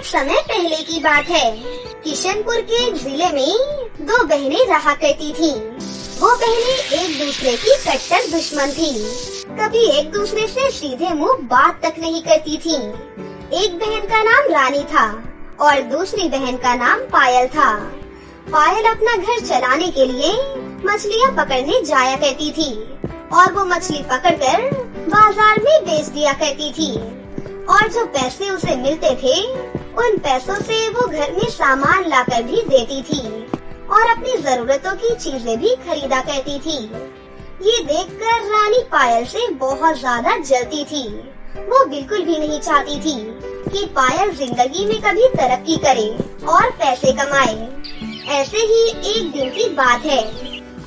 कुछ समय पहले की बात है। किशनपुर के एक जिले में दो बहनें रहा करती थीं। वो बहनें एक दूसरे की कट्टर दुश्मन थीं। कभी एक दूसरे से सीधे मुंह बात तक नहीं करती थीं। एक बहन का नाम रानी था और दूसरी बहन का नाम पायल था। पायल अपना घर चलाने के लिए मछलियाँ पकड़ने जाया करती थी और वो मछली पकड़कर बाजार में बेच दिया करती थी और जो पैसे उसे मिलते थे उन पैसों से वो घर में सामान लाकर भी देती थी और अपनी जरूरतों की चीजें भी खरीदा करती थी। ये देखकर रानी पायल से बहुत ज्यादा जलती थी। वो बिल्कुल भी नहीं चाहती थी कि पायल जिंदगी में कभी तरक्की करे और पैसे कमाए। ऐसे ही एक दिन की बात है।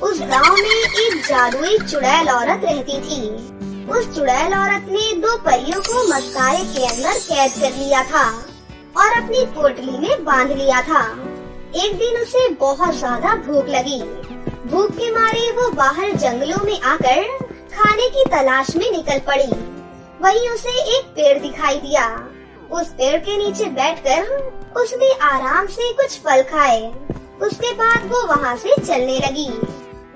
उस गांव में एक जादुई चुड़ैल औरत रहती थी। उस चुड़ैल औरत ने दो परियों को मस्कारे के अंदर कैद कर लिया था और अपनी पोटली में बांध लिया था। एक दिन उसे बहुत ज्यादा भूख लगी। भूख के मारे वो बाहर जंगलों में आकर खाने की तलाश में निकल पड़ी। वहीं उसे एक पेड़ दिखाई दिया। उस पेड़ के नीचे बैठकर उसने आराम से कुछ फल खाए। उसके बाद वो वहाँ से चलने लगी।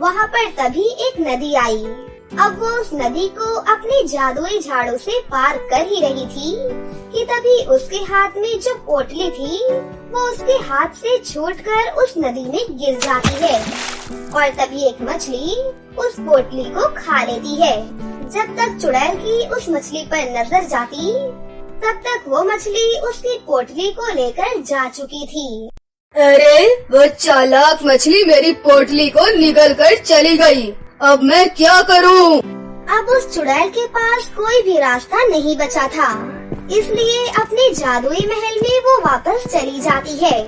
वहाँ पर तभी एक नदी आई। अब वो उस नदी को अपने जादुई झाड़ू से पार कर ही रही थी कि तभी उसके हाथ में जो पोटली थी वो उसके हाथ से छूटकर उस नदी में गिर जाती है और तभी एक मछली उस पोटली को खा लेती है। जब तक चुड़ैल की उस मछली पर नजर जाती तब तक वो मछली उसकी पोटली को लेकर जा चुकी थी। अरे वो चालाक मछली मेरी पोटली को निगल कर चली गई। अब मैं क्या करूं? अब उस चुड़ैल के पास कोई भी रास्ता नहीं बचा था, इसलिए अपने जादुई महल में वो वापस चली जाती है।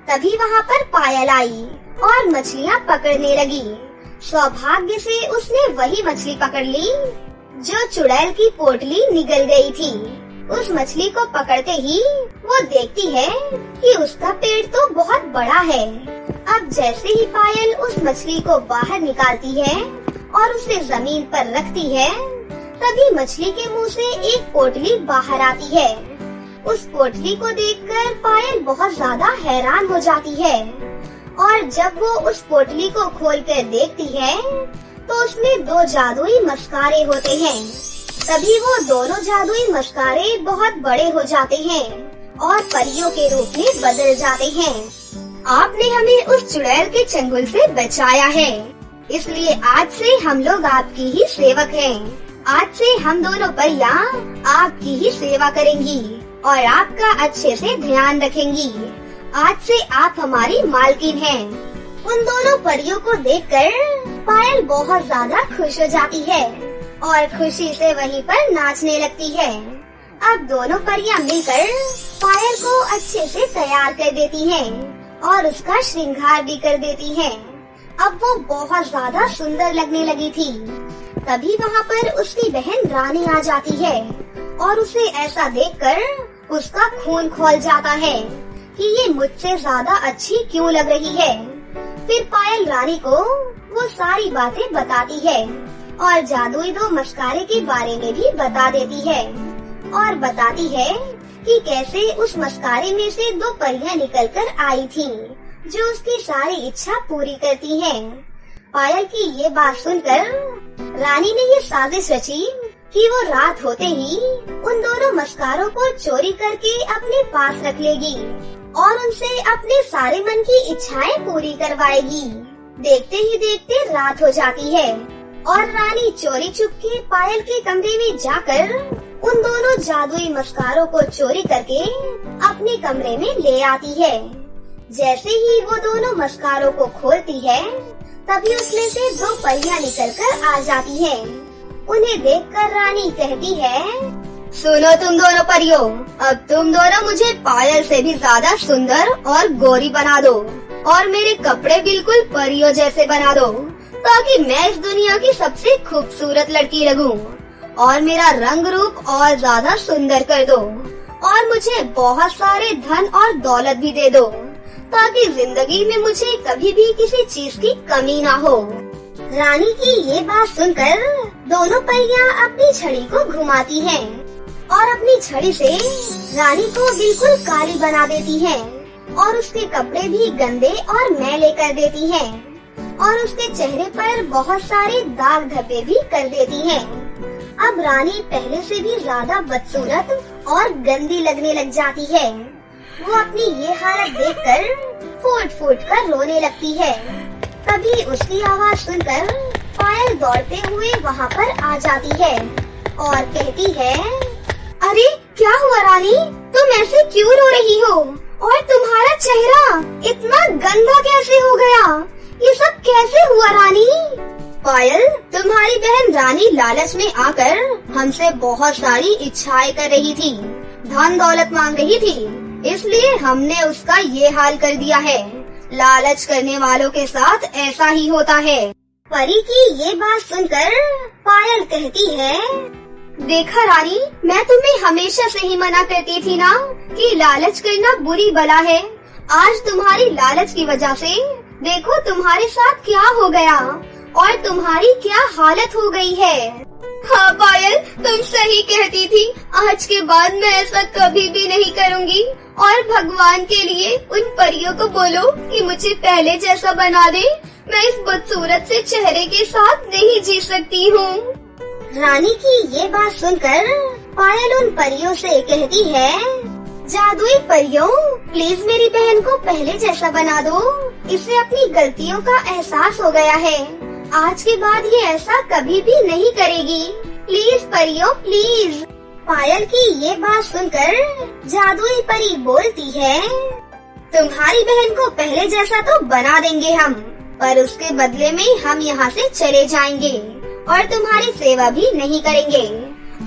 तभी वहाँ पर पायल आई और मछलियाँ पकड़ने लगी। सौभाग्य से उसने वही मछली पकड़ ली जो चुड़ैल की पोटली निगल गई थी। उस मछली को पकड़ते ही वो देखती है कि उसका पेट तो बहुत बड़ा है। अब जैसे ही पायल उस मछली को बाहर निकालती है और उसे जमीन पर रखती है तभी मछली के मुंह से एक पोटली बाहर आती है। उस पोटली को देखकर पायल बहुत ज्यादा हैरान हो जाती है और जब वो उस पोटली को खोलकर देखती है तो उसमें दो जादुई मस्कारे होते हैं। तभी वो दोनों जादुई मस्कारे बहुत बड़े हो जाते हैं और परियों के रूप में बदल जाते हैं। आपने हमें उस चुड़ैल के चंगुल से बचाया है, इसलिए आज से हम लोग आपकी ही सेवक हैं। आज से हम दोनों परियां आपकी ही सेवा करेंगी और आपका अच्छे से ध्यान रखेंगी। आज से आप हमारी मालकिन हैं। उन दोनों परियों को देखकर पायल बहुत ज्यादा खुश हो जाती है और खुशी से वहीं पर नाचने लगती है। अब दोनों परियां मिलकर पायल को अच्छे से तैयार कर देती हैं और उसका श्रृंगार भी कर देती हैं। अब वो बहुत ज्यादा सुंदर लगने लगी थी। तभी वहाँ पर उसकी बहन रानी आ जाती है और उसे ऐसा देखकर उसका खून खौल जाता है कि ये मुझसे ज्यादा अच्छी क्यों लग रही है। फिर पायल रानी को वो सारी बातें बताती है और जादुई दो मस्कारे के बारे में भी बता देती है और बताती है कि कैसे उस मस्कारे में से दो परियां निकलकर आई थीं, जो उसकी सारी इच्छा पूरी करती हैं। पायल की ये बात सुनकर रानी ने ये साजिश रची कि वो रात होते ही उन दोनों मस्कारों को चोरी करके अपने पास रख लेगी और उनसे अपने सारे मन की इच्छाएं पूरी करवाएगी। देखते ही देखते रात हो जाती है और रानी चोरी चुपके पायल के कमरे में जाकर उन दोनों जादुई मस्कारों को चोरी करके अपने कमरे में ले आती है। जैसे ही वो दोनों मस्कारों को खोलती है तभी उसमें से दो परियां निकलकर आ जाती हैं। उन्हें देखकर रानी कहती है, सुनो तुम दोनों परियों, अब तुम दोनों मुझे पायल से भी ज्यादा सुंदर और गोरी बना दो और मेरे कपड़े बिल्कुल परियों जैसे बना दो ताकि मैं इस दुनिया की सबसे खूबसूरत लड़की लगूं और मेरा रंग रूप और ज्यादा सुंदर कर दो और मुझे बहुत सारे धन और दौलत भी दे दो ताकि जिंदगी में मुझे कभी भी किसी चीज की कमी ना हो। रानी की ये बात सुनकर दोनों परियां अपनी छड़ी को घुमाती हैं और अपनी छड़ी से रानी को बिल्कुल काली बना देती है और उसके कपड़े भी गंदे और मैले कर देती है और उसके चेहरे पर बहुत सारे दाग धब्बे भी कर देती है। अब रानी पहले से भी ज्यादा बदसूरत और गंदी लगने लग जाती है। वो अपनी ये हालत देखकर फूट फूट कर रोने लगती है। तभी उसकी आवाज सुनकर पायल दौड़ते हुए वहाँ पर आ जाती है और कहती है, अरे क्या हुआ रानी, तुम ऐसे क्यों रो रही हो और तुम्हारा चेहरा इतना गंदा कैसे हो गया? ये सब कैसे हुआ रानी? पायल, तुम्हारी बहन रानी लालच में आकर हमसे बहुत सारी इच्छाएं कर रही थी, धन दौलत मांग रही थी, इसलिए हमने उसका ये हाल कर दिया है। लालच करने वालों के साथ ऐसा ही होता है। परी की ये बात सुनकर पायल कहती है, देखा रानी, मैं तुम्हें हमेशा से ही मना करती थी ना कि लालच करना बुरी बला है। आज तुम्हारी लालच की वजह से देखो तुम्हारे साथ क्या हो गया और तुम्हारी क्या हालत हो गई है। हाँ पायल, तुम सही कहती थी। आज के बाद मैं ऐसा कभी भी नहीं करूँगी और भगवान के लिए उन परियों को बोलो कि मुझे पहले जैसा बना दे। मैं इस बदसूरत से चेहरे के साथ नहीं जी सकती हूँ। रानी की ये बात सुनकर पायल उन परियों से कहती है, जादुई परियों, प्लीज मेरी बहन को पहले जैसा बना दो। इसे अपनी गलतियों का एहसास हो गया है। आज के बाद ये ऐसा कभी भी नहीं करेगी। प्लीज परियों, प्लीज। पायल की ये बात सुनकर जादुई परी बोलती है, तुम्हारी बहन को पहले जैसा तो बना देंगे हम, पर उसके बदले में हम यहाँ से चले जाएंगे और तुम्हारी सेवा भी नहीं करेंगे।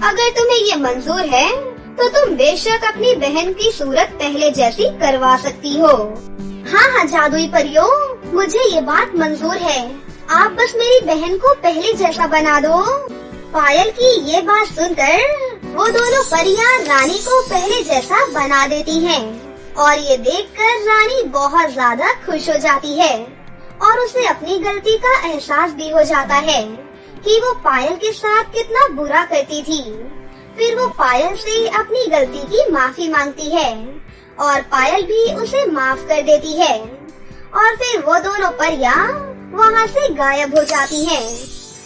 अगर तुम्हें ये मंजूर है तो तुम बेशक अपनी बहन की सूरत पहले जैसी करवा सकती हो। हाँ हाँ जादुई परियों, मुझे ये बात मंजूर है। आप बस मेरी बहन को पहले जैसा बना दो। पायल की ये बात सुनकर वो दोनों परियां रानी को पहले जैसा बना देती हैं और ये देखकर रानी बहुत ज्यादा खुश हो जाती है और उसे अपनी गलती का एहसास भी हो जाता है कि वो पायल के साथ कितना बुरा करती थी। फिर वो पायल से अपनी गलती की माफी मांगती है और पायल भी उसे माफ कर देती है और फिर वो दोनों परियां वहाँ से गायब हो जाती हैं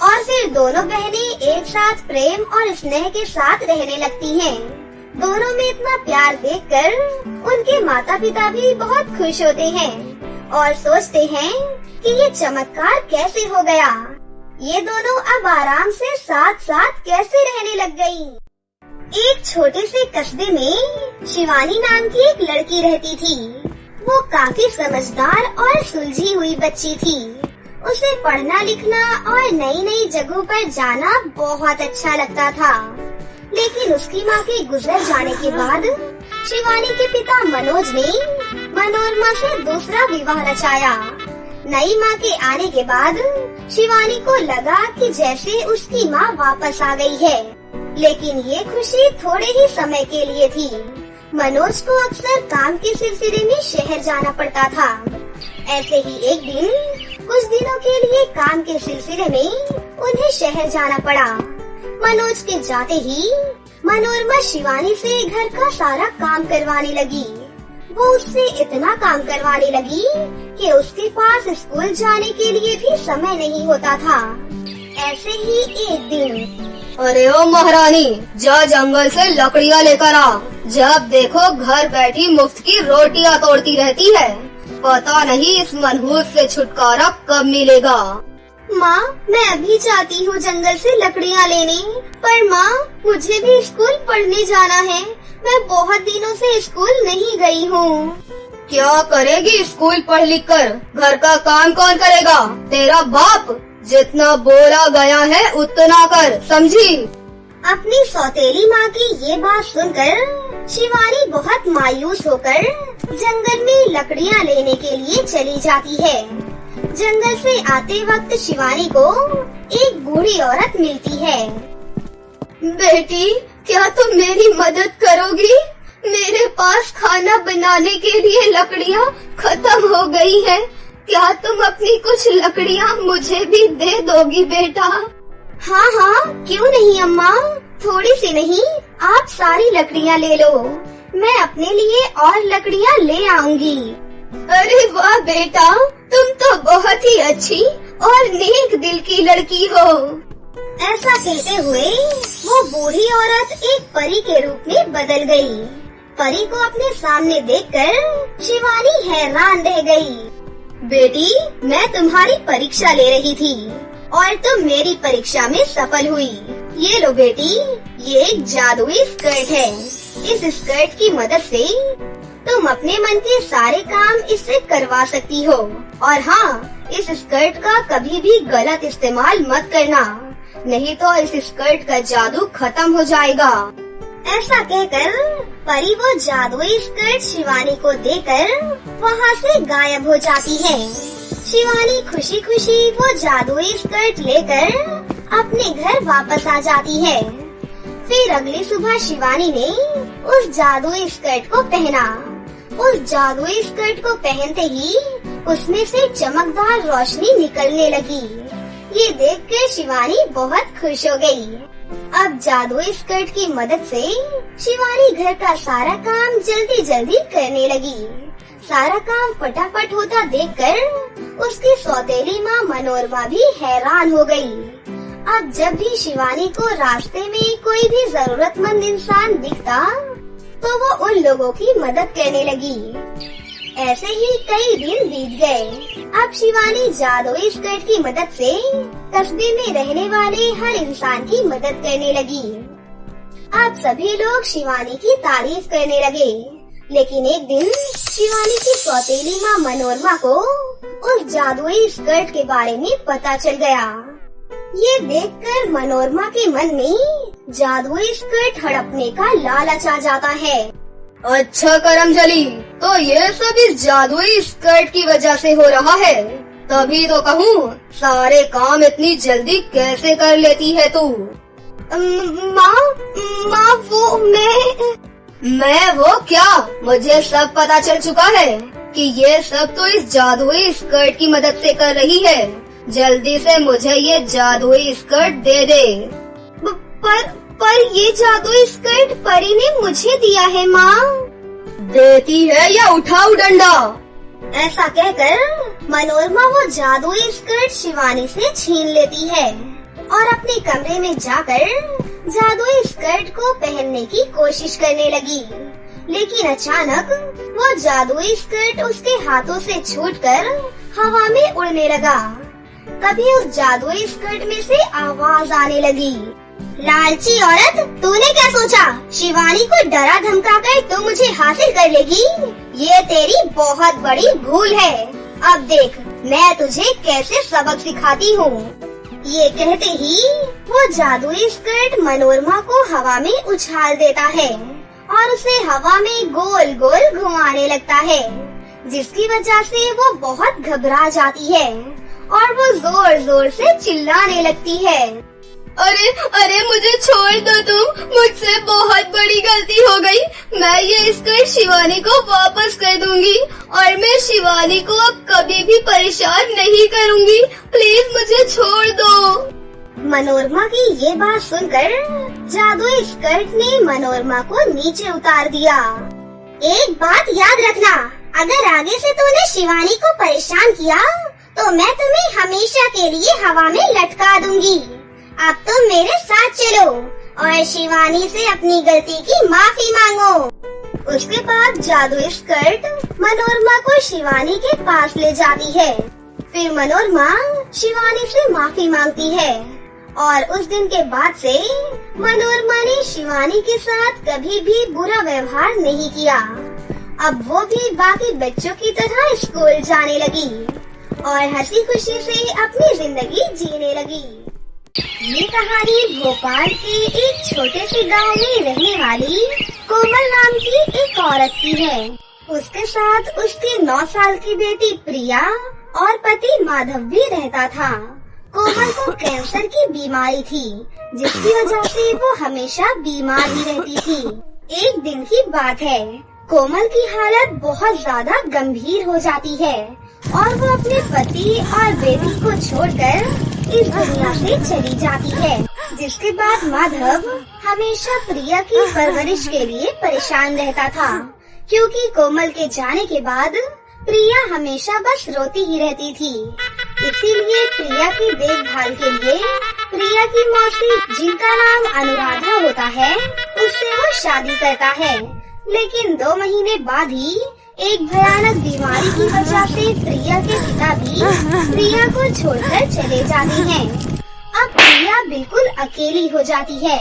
और फिर दोनों बहनें एक साथ प्रेम और स्नेह के साथ रहने लगती हैं। दोनों में इतना प्यार देखकर उनके माता पिता भी बहुत खुश होते हैं और सोचते हैं कि ये चमत्कार कैसे हो गया। ये दोनों अब आराम से साथ साथ कैसे रहने लग गयी। एक छोटे से कस्बे में शिवानी नाम की एक लड़की रहती थी। वो काफी समझदार और सुलझी हुई बच्ची थी। उसे पढ़ना लिखना और नई नई जगहों पर जाना बहुत अच्छा लगता था। लेकिन उसकी माँ के गुजर जाने के बाद शिवानी के पिता मनोज ने मनोरमा से दूसरा विवाह रचाया। नई माँ के आने के बाद शिवानी को लगा कि जैसे उसकी माँ वापस आ गई है, लेकिन ये खुशी थोड़े ही समय के लिए थी। मनोज को अक्सर काम के सिलसिले में शहर जाना पड़ता था। ऐसे ही एक दिन कुछ दिनों के लिए काम के सिलसिले में उन्हें शहर जाना पड़ा। मनोज के जाते ही मनोरमा शिवानी से घर का सारा काम करवाने लगी। वो उससे इतना काम करवाने लगी कि उसके पास स्कूल जाने के लिए भी समय नहीं होता था। ऐसे ही एक दिन, अरे ओ महारानी, जा जंगल से लकड़ियाँ लेकर आ। जब देखो घर बैठी मुफ्त की रोटियाँ तोड़ती रहती है। पता नहीं इस मनहूस से छुटकारा कब मिलेगा। माँ, मैं अभी जाती हूँ जंगल से लकड़ियाँ लेने, पर माँ मुझे भी स्कूल पढ़ने जाना है। मैं बहुत दिनों से स्कूल नहीं गई हूँ। क्या करेगी स्कूल पढ़ लिख कर? घर का काम कौन करेगा? तेरा बाप। जितना बोला गया है उतना कर, समझी? अपनी सौतेली माँ की ये बात सुनकर शिवानी बहुत मायूस होकर जंगल में लकड़ियाँ लेने के लिए चली जाती है। जंगल से आते वक्त शिवानी को एक बूढ़ी औरत मिलती है। बेटी, क्या तुम मेरी मदद करोगी? मेरे पास खाना बनाने के लिए लकड़ियाँ खत्म हो गई हैं। क्या तुम अपनी कुछ लकड़ियाँ मुझे भी दे दोगी बेटा? हाँ हाँ, क्यों नहीं अम्मा, थोड़ी सी नहीं, आप सारी लकड़ियाँ ले लो, मैं अपने लिए और लकड़ियाँ ले आऊंगी। अरे वाह बेटा, तुम तो बहुत ही अच्छी और नेक दिल की लड़की हो। ऐसा कहते हुए वो बूढ़ी औरत एक परी के रूप में बदल गई। परी को अपने सामने देखकर शिवानी हैरान रह गई। बेटी, मैं तुम्हारी परीक्षा ले रही थी और तुम मेरी परीक्षा में सफल हुई। ये लो बेटी, ये एक जादुई स्कर्ट है। इस स्कर्ट की मदद से तुम अपने मन के सारे काम इससे करवा सकती हो। और हाँ, इस स्कर्ट का कभी भी गलत इस्तेमाल मत करना, नहीं तो इस स्कर्ट का जादू खत्म हो जाएगा। ऐसा कहकर परी वो जादुई स्कर्ट शिवानी को देकर वहाँ से गायब हो जाती है। शिवानी खुशी खुशी वो जादुई स्कर्ट लेकर अपने घर वापस आ जाती है। फिर अगली सुबह शिवानी ने उस जादुई स्कर्ट को पहना। उस जादुई स्कर्ट को पहनते ही उसमें से चमकदार रोशनी निकलने लगी। ये देखकर शिवानी बहुत खुश हो गई। अब जादुई स्कर्ट की मदद से शिवानी घर का सारा काम जल्दी जल्दी करने लगी। सारा काम फटाफट होता देखकर उसकी सौतेली माँ मनोरमा भी हैरान हो गई। अब जब भी शिवानी को रास्ते में कोई भी जरूरतमंद इंसान दिखता तो वो उन लोगों की मदद करने लगी। ऐसे ही कई दिन बीत गए। अब शिवानी जादुई स्कर्ट की मदद से कस्बे में रहने वाले हर इंसान की मदद करने लगी। अब सभी लोग शिवानी की तारीफ करने लगे। लेकिन एक दिन शिवानी की सौतेली माँ मनोरमा को उस जादुई स्कर्ट के बारे में पता चल गया। ये देखकर मनोरमा के मन में जादुई स्कर्ट हड़पने का लालच आ जाता है। अच्छा करमजली, तो ये सब इस जादुई स्कर्ट की वजह से हो रहा है। तभी तो कहूँ, सारे काम इतनी जल्दी कैसे कर लेती है तू। माँ वो मैं वो क्या, मुझे सब पता चल चुका है कि ये सब तो इस जादुई स्कर्ट की मदद से कर रही है। जल्दी से मुझे ये जादुई स्कर्ट दे दे। पर ये जादुई स्कर्ट परी ने मुझे दिया है माँ। देती है या उठाऊ डंडा। ऐसा कहकर मनोरमा वो जादुई स्कर्ट शिवानी से छीन लेती है और अपने कमरे में जाकर जादुई स्कर्ट को पहनने की कोशिश करने लगी। लेकिन अचानक वो जादुई स्कर्ट उसके हाथों से छूटकर हवा में उड़ने लगा। तभी उस जादुई स्कर्ट में से आवाज आने लगी। लालची औरत, तूने क्या सोचा? शिवानी को डरा धमका कर तू मुझे हासिल कर लेगी? ये तेरी बहुत बड़ी भूल है। अब देख, मैं तुझे कैसे सबक सिखाती हूँ। ये कहते ही वो जादुई स्कर्ट मनोरमा को हवा में उछाल देता है और उसे हवा में गोल गोल घुमाने लगता है, जिसकी वजह से वो बहुत घबरा जाती है और वो जोर जोर से चिल्लाने लगती है। अरे अरे, मुझे छोड़ दो तुम, मुझसे बहुत बड़ी गलती हो गई। मैं ये स्कर्ट शिवानी को वापस कर दूंगी और मैं शिवानी को अब कभी भी परेशान नहीं करूंगी। प्लीज मुझे छोड़ दो। मनोरमा की ये बात सुनकर जादुई स्कर्ट ने मनोरमा को नीचे उतार दिया। एक बात याद रखना, अगर आगे से तूने शिवानी को परेशान किया तो मैं तुम्हें हमेशा के लिए हवा में लटका दूंगी। अब तुम मेरे साथ चलो और शिवानी से अपनी गलती की माफी मांगो। उसके बाद जादुई स्कर्ट मनोरमा को शिवानी के पास ले जाती है। फिर मनोरमा शिवानी से माफी मांगती है और उस दिन के बाद से मनोरमा ने शिवानी के साथ कभी भी बुरा व्यवहार नहीं किया। अब वो भी बाकी बच्चों की तरह स्कूल जाने लगी और हंसी खुशी से अपनी जिंदगी जीने लगी। ये कहानी भोपाल के एक छोटे से गांव में रहने वाली कोमल नाम की एक औरत की है। उसके साथ उसकी 9 साल की बेटी प्रिया और पति माधव भी रहता था। कोमल को कैंसर की बीमारी थी, जिसकी वजह से वो हमेशा बीमार ही रहती थी। एक दिन की बात है, कोमल की हालत बहुत ज्यादा गंभीर हो जाती है और वो अपने पति और बेटी को छोड़कर इस दुनिया से चली जाती है। जिसके बाद माधव हमेशा प्रिया की परवरिश के लिए परेशान रहता था, क्योंकि कोमल के जाने के बाद प्रिया हमेशा बस रोती ही रहती थी। इसीलिए प्रिया की देखभाल के लिए प्रिया की मौसी, जिनका नाम अनुराधा होता है, उससे वो शादी करता है। लेकिन 2 महीने बाद ही एक भयानक बीमारी की वजह से प्रिया के पिता भी प्रिया को छोड़कर चले जाते हैं। अब प्रिया बिल्कुल अकेली हो जाती है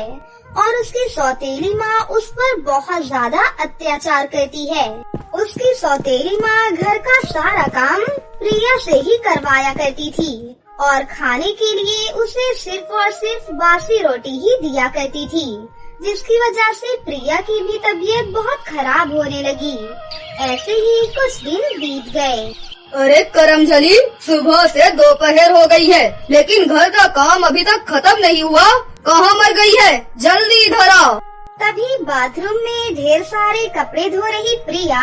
और उसकी सौतेली माँ उस पर बहुत ज्यादा अत्याचार करती है। उसकी सौतेली माँ घर का सारा काम प्रिया से ही करवाया करती थी और खाने के लिए उसे सिर्फ और सिर्फ बासी रोटी ही दिया करती थी, जिसकी वजह से प्रिया की भी तबीयत बहुत खराब होने लगी। ऐसे ही कुछ दिन बीत गए। अरे करमजली, सुबह से दोपहर हो गई है, लेकिन घर का काम अभी तक खत्म नहीं हुआ। कहाँ मर गई है? जल्दी इधर आ। तभी बाथरूम में ढेर सारे कपड़े धो रही प्रिया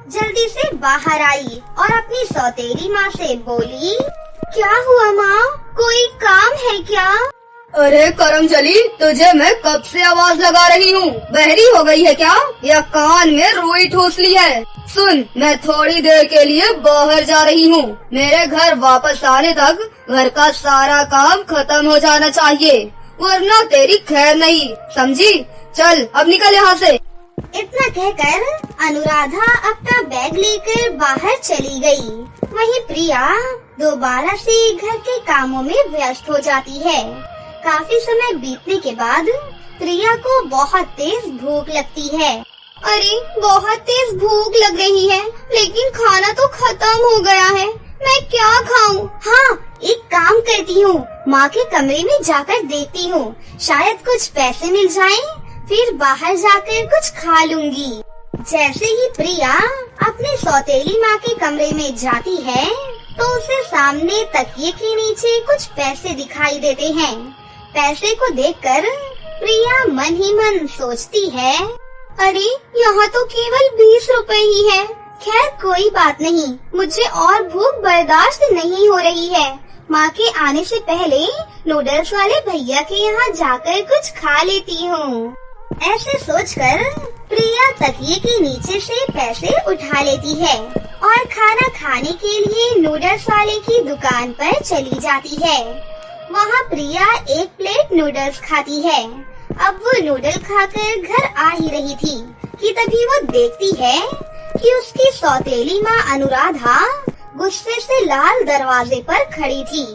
जल्दी से बाहर आई और अपनी सौतेली माँ से बोली, क्या हुआ माँ, कोई काम है क्या? अरे करमजली, तुझे मैं कब से आवाज लगा रही हूँ, बहरी हो गई है क्या, या कान में रुई ठूस ली है? सुन, मैं थोड़ी देर के लिए बाहर जा रही हूँ। मेरे घर वापस आने तक घर का सारा काम खत्म हो जाना चाहिए, वरना तेरी खैर नहीं, समझी? चल अब निकल यहाँ से। इतना कहकर अनुराधा अपना बैग लेकर बाहर चली गई। वहीं प्रिया दोबारा से घर के कामों में व्यस्त हो जाती है। काफी समय बीतने के बाद प्रिया को बहुत तेज भूख लगती है। अरे बहुत तेज भूख लग रही है, लेकिन खाना तो खत्म हो गया है, मैं क्या खाऊं? हाँ, एक काम करती हूँ, माँ के कमरे में जाकर देखती हूँ, शायद कुछ पैसे मिल जाएं, फिर बाहर जाकर कुछ खा लूंगी। जैसे ही प्रिया अपने सौतेली माँ के कमरे में जाती है, तो उसे सामने तकिए के नीचे कुछ पैसे दिखाई देते हैं। पैसे को देखकर प्रिया मन ही मन सोचती है, अरे यहाँ तो केवल 20 रुपए ही है। खैर कोई बात नहीं, मुझे और भूख बर्दाश्त नहीं हो रही है। माँ के आने से पहले नूडल्स वाले भैया के यहाँ जाकर कुछ खा लेती हूँ। ऐसे सोचकर प्रिया तकिए के नीचे से पैसे उठा लेती है और खाना खाने के लिए नूडल्स वाले की दुकान पर चली जाती है। वहाँ प्रिया 1 प्लेट नूडल्स खाती है। अब वो नूडल खाकर घर आ ही रही थी कि तभी वो देखती है कि उसकी सौतेली माँ अनुराधा गुस्से से लाल दरवाजे पर खड़ी थी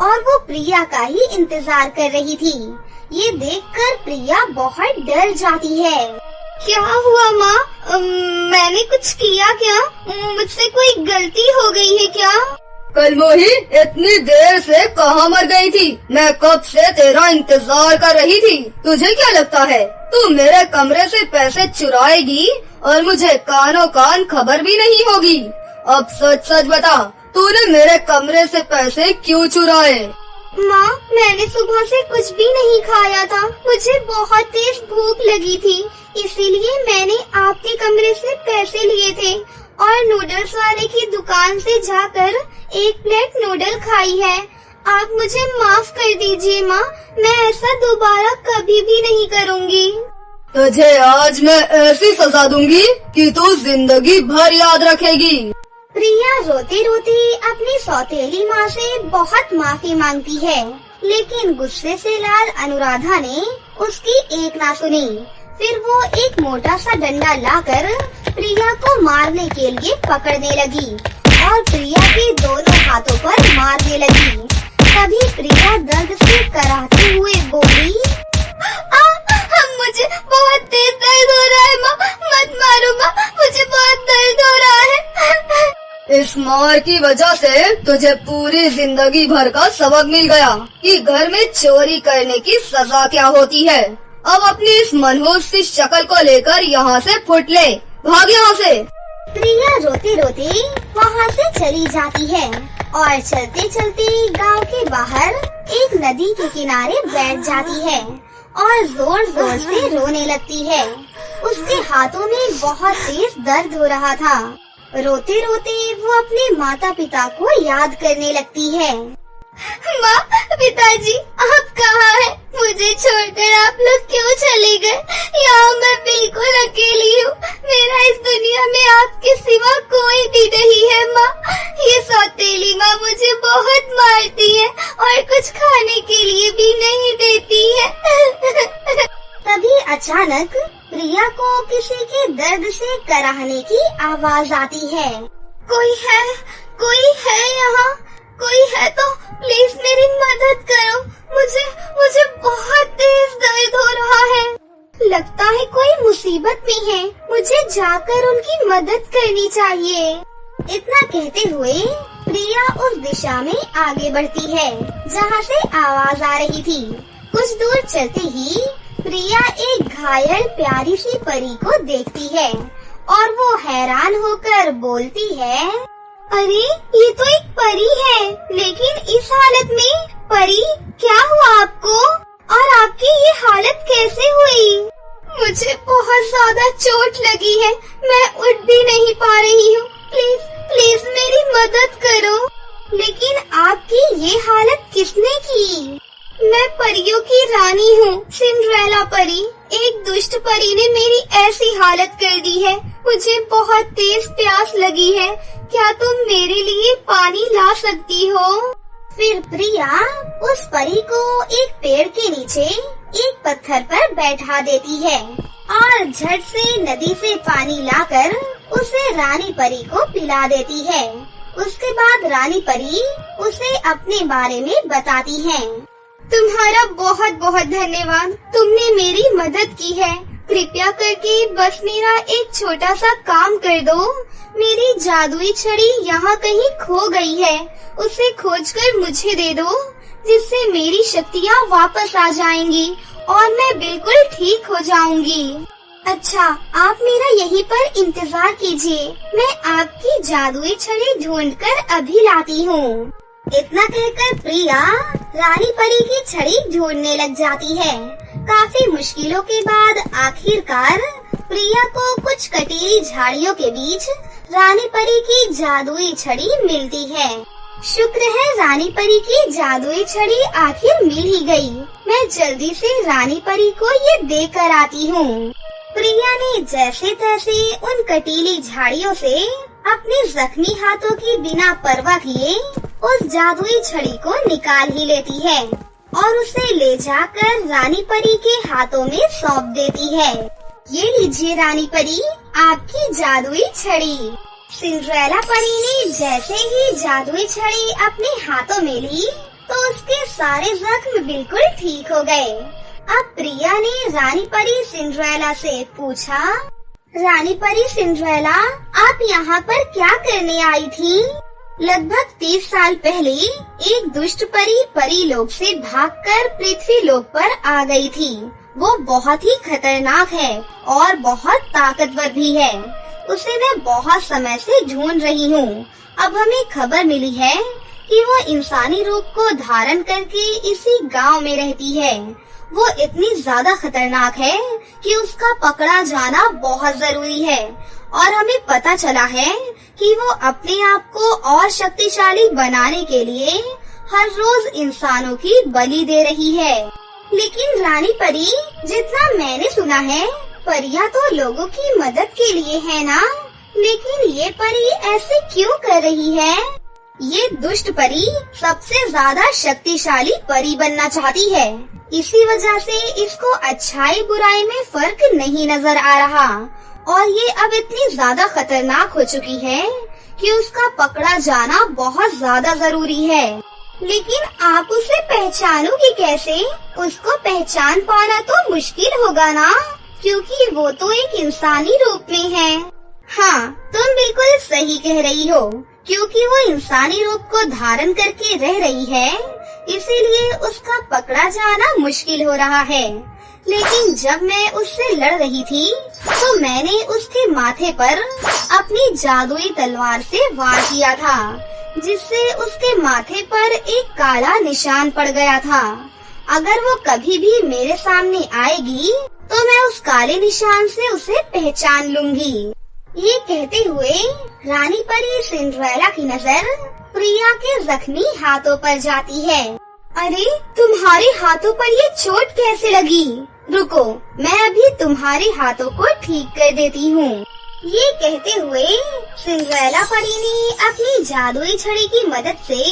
और वो प्रिया का ही इंतजार कर रही थी। ये देखकर प्रिया बहुत डर जाती है। क्या हुआ माँ, मैंने कुछ किया क्या? मुझसे कोई गलती हो गई है क्या? कलमोही, इतनी देर से कहाँ मर गई थी? मैं कब से तेरा इंतजार कर रही थी। तुझे क्या लगता है तू मेरे कमरे से पैसे चुराएगी और मुझे कानों कान खबर भी नहीं होगी? अब सच सच बता, तूने मेरे कमरे से पैसे क्यों चुराए? माँ, मैंने सुबह से कुछ भी नहीं खाया था, मुझे बहुत तेज भूख लगी थी, इसीलिए मैंने आपके कमरे से पैसे लिए थे और नूडल्स वाले की दुकान से जाकर 1 प्लेट नूडल खाई है। आप मुझे माफ कर दीजिए माँ, मैं ऐसा दोबारा कभी भी नहीं करूँगी। तुझे आज मैं ऐसी सजा दूंगी कि तू जिंदगी भर याद रखेगी। प्रिया रोते रोते अपनी सौतेली माँ से बहुत माफी मांगती है, लेकिन गुस्से से लाल अनुराधा ने उसकी एक ना सुनी। फिर वो एक मोटा सा डंडा लाकर प्रिया को मारने के लिए पकड़ने लगी और प्रिया के दोनों हाथों पर मारने लगी। तभी प्रिया दर्द से कराहते हुए बोली, मुझे बहुत तेज दर्द हो रहा है माँ, मत मारो माँ, मुझे बहुत दर्द हो रहा है। इस मार की वजह से तुझे पूरी जिंदगी भर का सबक मिल गया कि घर में चोरी करने की सजा क्या होती है। अब अपनी इस मनहूस सी शक्ल को लेकर यहाँ से फुट ले, भाग यहाँ से। प्रिया रोते रोते वहाँ से चली जाती है और चलते चलते गांव के बाहर एक नदी के किनारे बैठ जाती है और जोर जोर से रोने लगती है। उसके हाथों में बहुत तेज दर्द हो रहा था। रोते रोते वो अपने माता पिता को याद करने लगती है। माँ, पिताजी, आप कहाँ हैं? मुझे छोड़कर आप लोग क्यों चले गए? यहाँ मैं बिल्कुल अकेली हूँ। मेरा इस दुनिया में आपके सिवा कोई भी नहीं है माँ। ये सौतेली माँ मुझे बहुत मारती है और कुछ खाने के लिए भी नहीं देती है। तभी अचानक प्रिया को किसी के दर्द से कराहने की आवाज आती है। कोई है यहाँ? कोई है तो प्लीज मेरी मदद करो। मुझे बहुत तेज दर्द हो रहा है। लगता है कोई मुसीबत में है, मुझे जाकर उनकी मदद करनी चाहिए। इतना कहते हुए प्रिया उस दिशा में आगे बढ़ती है जहाँ से आवाज आ रही थी। कुछ दूर चलते ही प्रिया एक घायल प्यारी सी परी को देखती है और वो हैरान होकर बोलती है, अरे ये तो एक परी है, लेकिन इस हालत में। परी, क्या हुआ आपको? और आपकी ये हालत कैसे हुई? मुझे बहुत ज्यादा चोट लगी है, मैं उठ भी नहीं पा रही हूँ। प्लीज मेरी मदद करो। लेकिन आपकी ये हालत किसने की? मैं परियों की रानी हूँ, सिंड्रेला परी। एक दुष्ट परी ने मेरी ऐसी हालत कर दी है। मुझे बहुत तेज प्यास लगी है, क्या तुम मेरे लिए पानी ला सकती हो? फिर प्रिया उस परी को एक पेड़ के नीचे एक पत्थर पर बैठा देती है और झट से नदी से पानी लाकर उसे रानी परी को पिला देती है। उसके बाद रानी परी उसे अपने बारे में बताती है। तुम्हारा बहुत बहुत धन्यवाद, तुमने मेरी मदद की है। कृपया करके बस मेरा एक छोटा सा काम कर दो। मेरी जादुई छड़ी यहाँ कहीं खो गई है, उसे खोजकर मुझे दे दो, जिससे मेरी शक्तियाँ वापस आ जाएंगी और मैं बिल्कुल ठीक हो जाऊंगी। अच्छा, आप मेरा यहीं पर इंतजार कीजिए, मैं आपकी जादुई छड़ी ढूंढकर अभी लाती हूँ। इतना कहकर प्रिया रानी परी की छड़ी ढूंढने लग जाती है। काफी मुश्किलों के बाद आखिरकार प्रिया को कुछ कटीली झाड़ियों के बीच रानी परी की जादुई छड़ी मिलती है। शुक्र है रानी परी की जादुई छड़ी आखिर मिल ही गई। मैं जल्दी से रानी परी को ये देकर आती हूँ। प्रिया ने जैसे तैसे उन कटीली झाड़ियों से अपने जख्मी हाथों की बिना परवाह किए उस जादुई छड़ी को निकाल ही लेती है और उसे ले जाकर रानी परी के हाथों में सौंप देती है। ये लीजिए रानी परी, आपकी जादुई छड़ी। सिंड्रेला परी ने जैसे ही जादुई छड़ी अपने हाथों में ली तो उसके सारे जख्म बिल्कुल ठीक हो गए। अब प्रिया ने रानी परी सिंड्रेला से पूछा, रानी परी सिंड्रेला, आप यहाँ पर क्या करने आई थी? लगभग 30 साल पहले एक दुष्ट परी परीलोक से भागकर पृथ्वी लोक पर आ गई थी। वो बहुत ही खतरनाक है और बहुत ताकतवर भी है। उसे मैं बहुत समय से ढूंढ रही हूँ। अब हमें खबर मिली है कि वो इंसानी रूप को धारण करके इसी गांव में रहती है। वो इतनी ज्यादा खतरनाक है कि उसका पकड़ा जाना बहुत जरूरी है और हमें पता चला है कि वो अपने आप को और शक्तिशाली बनाने के लिए हर रोज इंसानों की बलि दे रही है। लेकिन रानी परी, जितना मैंने सुना है परियां तो लोगों की मदद के लिए है ना? लेकिन ये परी ऐसे क्यों कर रही है? ये दुष्ट परी सबसे ज्यादा शक्तिशाली परी बनना चाहती है। इसी वजह से इसको अच्छाई बुराई में फर्क नहीं नजर आ रहा और ये अब इतनी ज्यादा खतरनाक हो चुकी है कि उसका पकड़ा जाना बहुत ज्यादा जरूरी है। लेकिन आप उसे पहचानोगी कैसे? उसको पहचान पाना तो मुश्किल होगा ना, क्योंकि वो तो एक इंसानी रूप में है। हाँ, तुम बिल्कुल सही कह रही हो, क्योंकि वो इंसानी रूप को धारण करके रह रही है, इसीलिए उसका पकड़ा जाना मुश्किल हो रहा है। लेकिन जब मैं उससे लड़ रही थी तो मैंने उसके माथे पर अपनी जादुई तलवार से वार किया था, जिससे उसके माथे पर एक काला निशान पड़ गया था। अगर वो कभी भी मेरे सामने आएगी तो मैं उस काले निशान से उसे पहचान लूंगी। ये कहते हुए रानी परी सिंड्रेला की नजर प्रिया के जख्मी हाथों पर जाती है। अरे तुम्हारे हाथों पर ये चोट कैसे लगी? रुको, मैं अभी तुम्हारे हाथों को ठीक कर देती हूँ। ये कहते हुए सिंड्रेला परी ने अपनी जादुई छड़ी की मदद से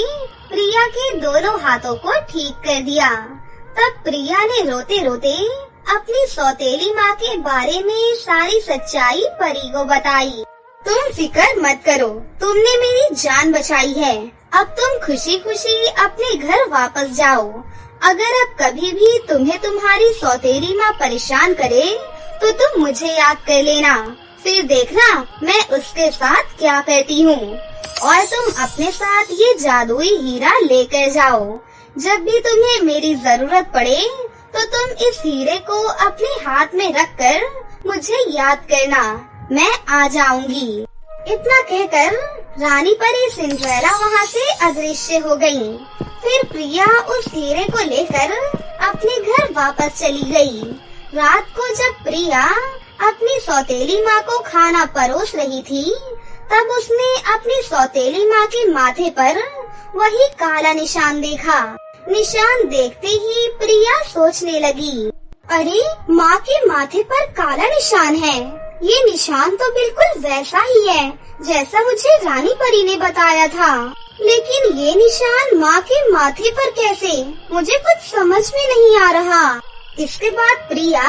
प्रिया के दोनों हाथों को ठीक कर दिया। तब प्रिया ने रोते रोते अपनी सौतेली माँ के बारे में सारी सच्चाई परी को बताई। तुम फिक्र मत करो, तुमने मेरी जान बचाई है। अब तुम खुशी खुशी अपने घर वापस जाओ। अगर अब कभी भी तुम्हें तुम्हारी सौतेली माँ परेशान करे तो तुम मुझे याद कर लेना, फिर देखना मैं उसके साथ क्या करती हूँ। और तुम अपने साथ ये जादुई हीरा लेकर जाओ। जब भी तुम्हें मेरी जरूरत पड़े तो तुम इस हीरे को अपने हाथ में रखकर मुझे याद करना, मैं आ जाऊंगी। इतना कहकर रानी परी सिंड्रेला वहाँ से अदृश्य हो गयी। फिर प्रिया उस हीरे को लेकर अपने घर वापस चली गई। रात को जब प्रिया अपनी सौतेली माँ को खाना परोस रही थी, तब उसने अपनी सौतेली माँ के माथे पर वही काला निशान देखा। निशान देखते ही प्रिया सोचने लगी, अरे माँ के माथे पर काला निशान है। ये निशान तो बिल्कुल वैसा ही है जैसा मुझे रानी परी ने बताया था, लेकिन ये निशान माँ के माथे पर कैसे? मुझे कुछ समझ में नहीं आ रहा। इसके बाद प्रिया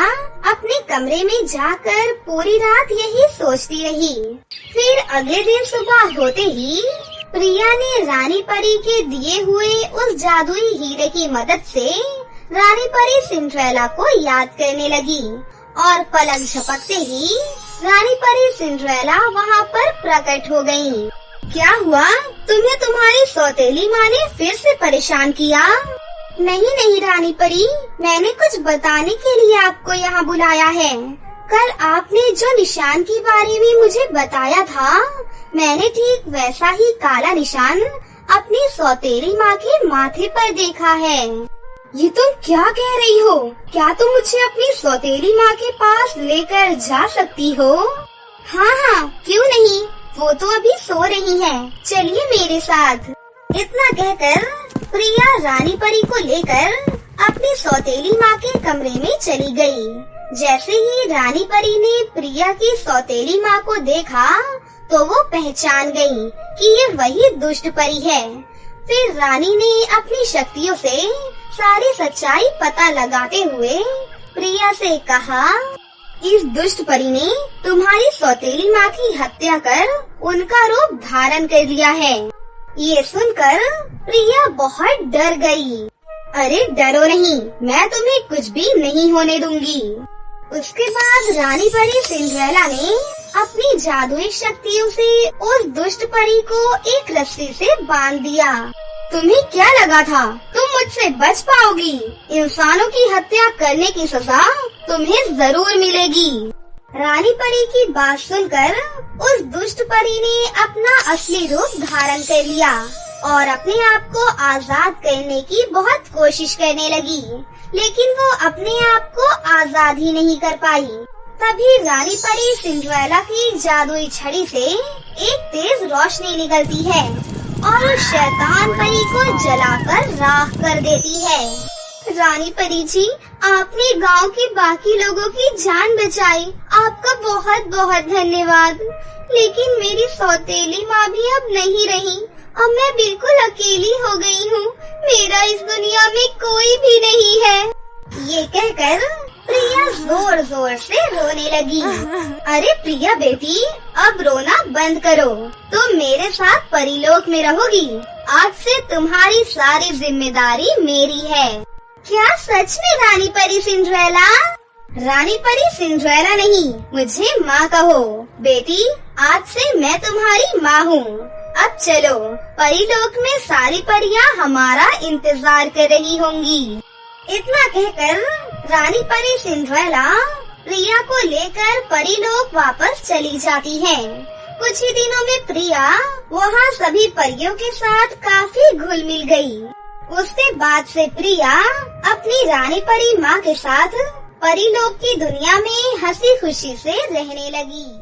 अपने कमरे में जाकर पूरी रात यही सोचती रही। फिर अगले दिन सुबह होते ही प्रिया ने रानी परी के दिए हुए उस जादुई हीरे की मदद से रानी परी सिंड्रेला को याद करने लगी और पलक झपकते ही रानी परी सिंड्रेला वहाँ पर प्रकट हो गयी। क्या हुआ? तुम्हें तुम्हारी सौतेली माँ ने फिर से परेशान किया? नहीं रानी परी, मैंने कुछ बताने के लिए आपको यहाँ बुलाया है। कल आपने जो निशान के बारे में मुझे बताया था, मैंने ठीक वैसा ही काला निशान अपनी सौतेली माँ के माथे पर देखा है। ये तुम क्या कह रही हो? क्या तुम मुझे अपनी सौतेली माँ के पास लेकर जा सकती हो? हाँ, क्यों नहीं, वो तो अभी सो रही है, चलिए मेरे साथ। इतना कहकर प्रिया रानी परी को लेकर अपनी सौतेली माँ के कमरे में चली गई। जैसे ही रानी परी ने प्रिया की सौतेली माँ को देखा तो वो पहचान गई कि ये वही दुष्ट परी है। फिर रानी ने अपनी शक्तियों से सारी सच्चाई पता लगाते हुए प्रिया से कहा, इस दुष्ट परी ने तुम्हारी सौतेली माँ की हत्या कर उनका रूप धारण कर लिया है। ये सुनकर प्रिया बहुत डर गई। अरे डरो नहीं, मैं तुम्हें कुछ भी नहीं होने दूंगी। उसके बाद रानी परी सिंड्रेला ने अपनी जादुई शक्तियों से उस दुष्ट परी को एक रस्सी से बांध दिया। तुम्हें क्या लगा था तुम मुझसे बच पाओगी? इंसानों की हत्या करने की सजा तुम्हें जरूर मिलेगी। रानी परी की बात सुनकर उस दुष्ट परी ने अपना असली रूप धारण कर लिया और अपने आप को आजाद करने की बहुत कोशिश करने लगी, लेकिन वो अपने आप को आजाद ही नहीं कर पाई। तभी रानी परी सिंड्रेला की जादुई छड़ी से एक तेज रोशनी निकलती है और उस शैतान परी को जलाकर राख कर देती है। रानी परी जी, आपने गांव के बाकी लोगों की जान बचाई, आपका बहुत बहुत धन्यवाद। लेकिन मेरी सौतेली माँ भी अब नहीं रही, अब मैं बिल्कुल अकेली हो गई हूँ। मेरा इस दुनिया में कोई भी नहीं है। ये कहकर प्रिया जोर जोर से रोने लगी। अरे प्रिया बेटी, अब रोना बंद करो, तुम मेरे साथ परीलोक में रहोगी। आज से तुम्हारी सारी जिम्मेदारी मेरी है। क्या सच में रानी परी सिंड्रेला? रानी परी सिंड्रेला नहीं, मुझे माँ कहो। बेटी, आज से मैं तुम्हारी माँ हूँ। अब चलो, परीलोक में सारी परियां हमारा इंतजार कर रही होंगी। इतना कहकर रानी परी सिंड्रेला प्रिया को लेकर परीलोक वापस चली जाती है। कुछ ही दिनों में प्रिया वहाँ सभी परियों के साथ काफी घुल मिल गई। उसके बाद से प्रिया अपनी रानी परी माँ के साथ परीलोक की दुनिया में हंसी खुशी से रहने लगी।